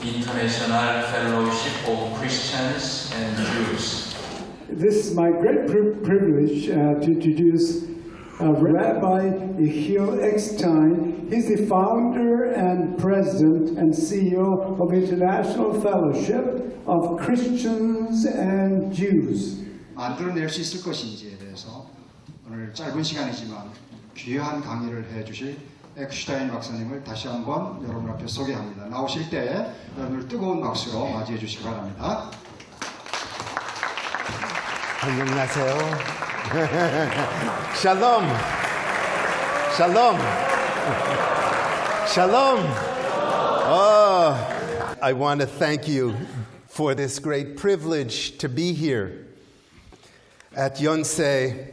International Fellowship of Christians and Jews. This is my great privilege to introduce Rabbi Yechiel Eckstein. He's the founder and president and CEO of International Fellowship of Christians and Jews. 만들어낼 수 있을 것인지에 대해서 오늘 짧은 시간이지만 귀한 강의를 해주실 엑슈타인 박사님을 다시 한번 여러분 앞에 소개합니다. 나오실 때 여러분을 뜨거운 박수로 맞이해 주시기 바랍니다. 안녕하세요. Shalom. Shalom. Shalom. Oh, I want to thank you for this great privilege to be here at Yonsei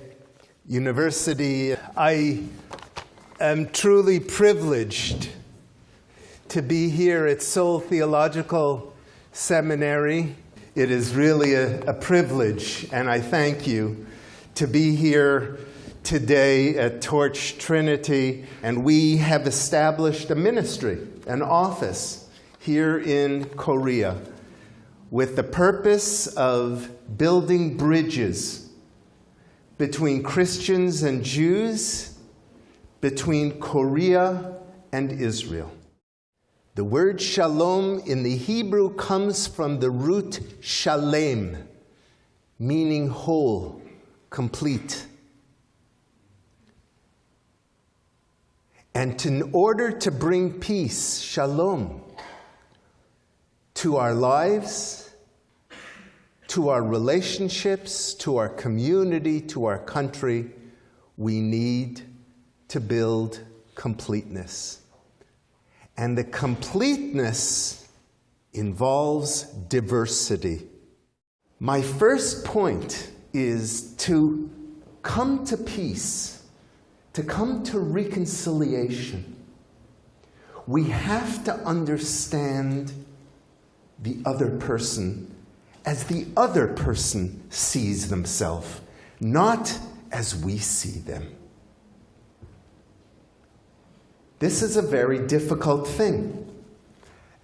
University. I am truly privileged to be here at Seoul Theological Seminary. It is really a privilege, and I thank you to be here today at Torch Trinity. And we have established a ministry, an office here in Korea with the purpose of building bridges between Christians and Jews, between Korea and Israel. The word shalom in the Hebrew comes from the root shalem, meaning whole, complete. And in order to bring peace, shalom, to our lives, to our relationships, to our community, to our country, we need to build completeness. And the completeness involves diversity. My first point is to come to peace, to come to reconciliation. We have to understand the other person as the other person sees themselves, not as we see them. This is a very difficult thing.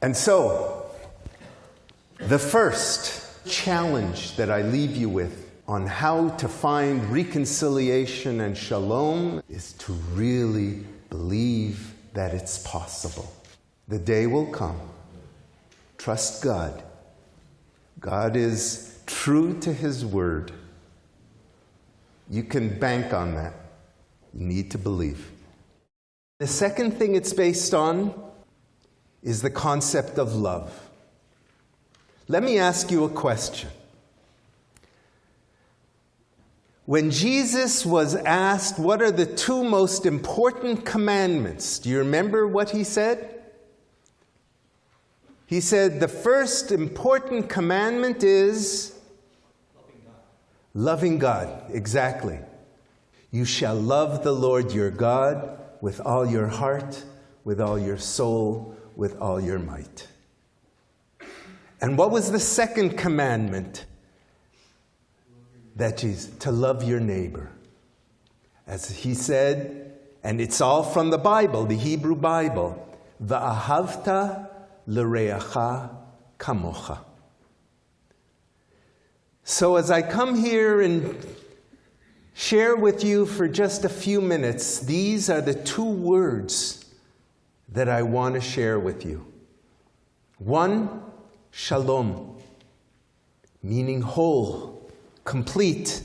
And so, the first challenge that I leave you with on how to find reconciliation and shalom is to really believe that it's possible. The day will come. Trust God. God is true to His word. You can bank on that. You need to believe. The second thing it's based on is the concept of love. Let me ask you a question. When Jesus was asked, what are the two most important commandments? Do you remember what He said? He said, the first important commandment is loving God. Exactly. You shall love the Lord your God with all your heart, with all your soul, with all your might. And what was the second commandment? That is to love your neighbor. As He said, and it's all from the Bible, the Hebrew Bible, Va'ahavta l'reacha kamocha. So as I come here and share with you for just a few minutes, these are the two words that I want to share with you. One, shalom, meaning whole, complete,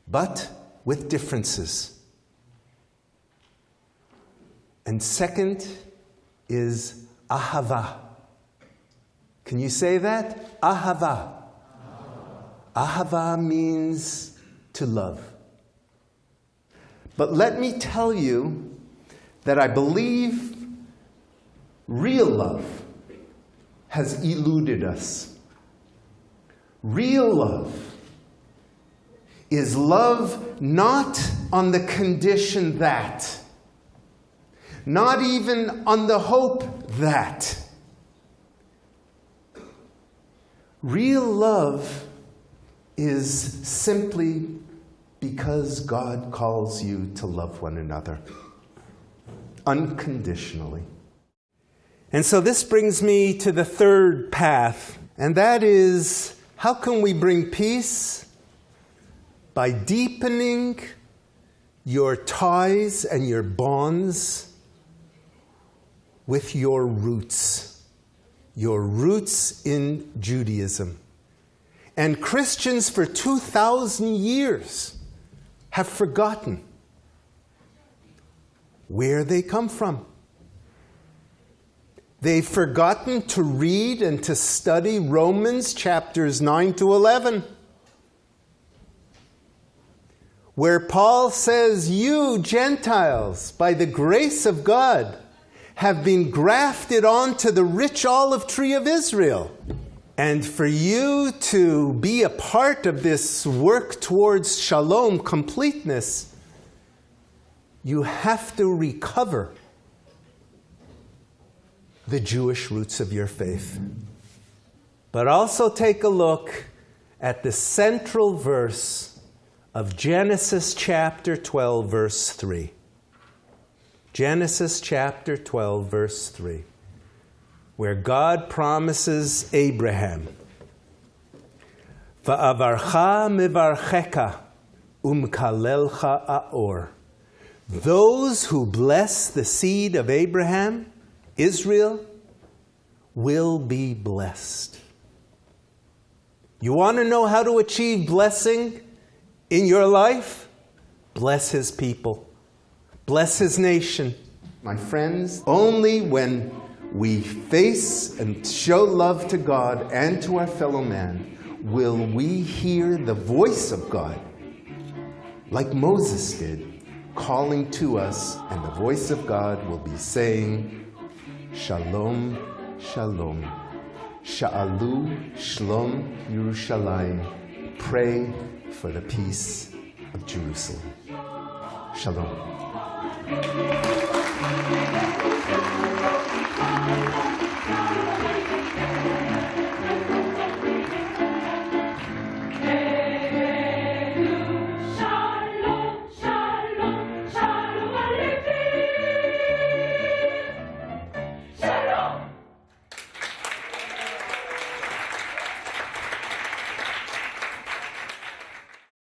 but with differences. And second is ahava. Can you say that? Ahava. Ahava means to love. But let me tell you that I believe real love has eluded us. Real love is love not on the condition that, not even on the hope that. Real love is simply because God calls you to love one another unconditionally. And so this brings me to the third path, and that is, how can we bring peace? By deepening your ties and your bonds with your roots in Judaism. And Christians for 2,000 years have forgotten where they come from. They've forgotten to read and to study Romans chapters 9 to 11, where Paul says, you Gentiles, by the grace of God, have been grafted onto the rich olive tree of Israel. And for you to be a part of this work towards shalom, completeness, you have to recover the Jewish roots of your faith. But also take a look at the central verse of Genesis chapter 12, verse 3. Genesis chapter 12, verse 3, where God promises Abraham, Va'avarcha mivarcheka umkalelcha aor. Those who bless the seed of Abraham, Israel, will be blessed. You want to know how to achieve blessing in your life? Bless His people. Bless His nation. My friends, only when we face and show love to God and to our fellow man will we hear the voice of God, like Moses did, calling to us, and the voice of God will be saying, Shalom, Shalom. Sha'alu Shlom Yerushalayim. Pray for the peace of Jerusalem. Shalom.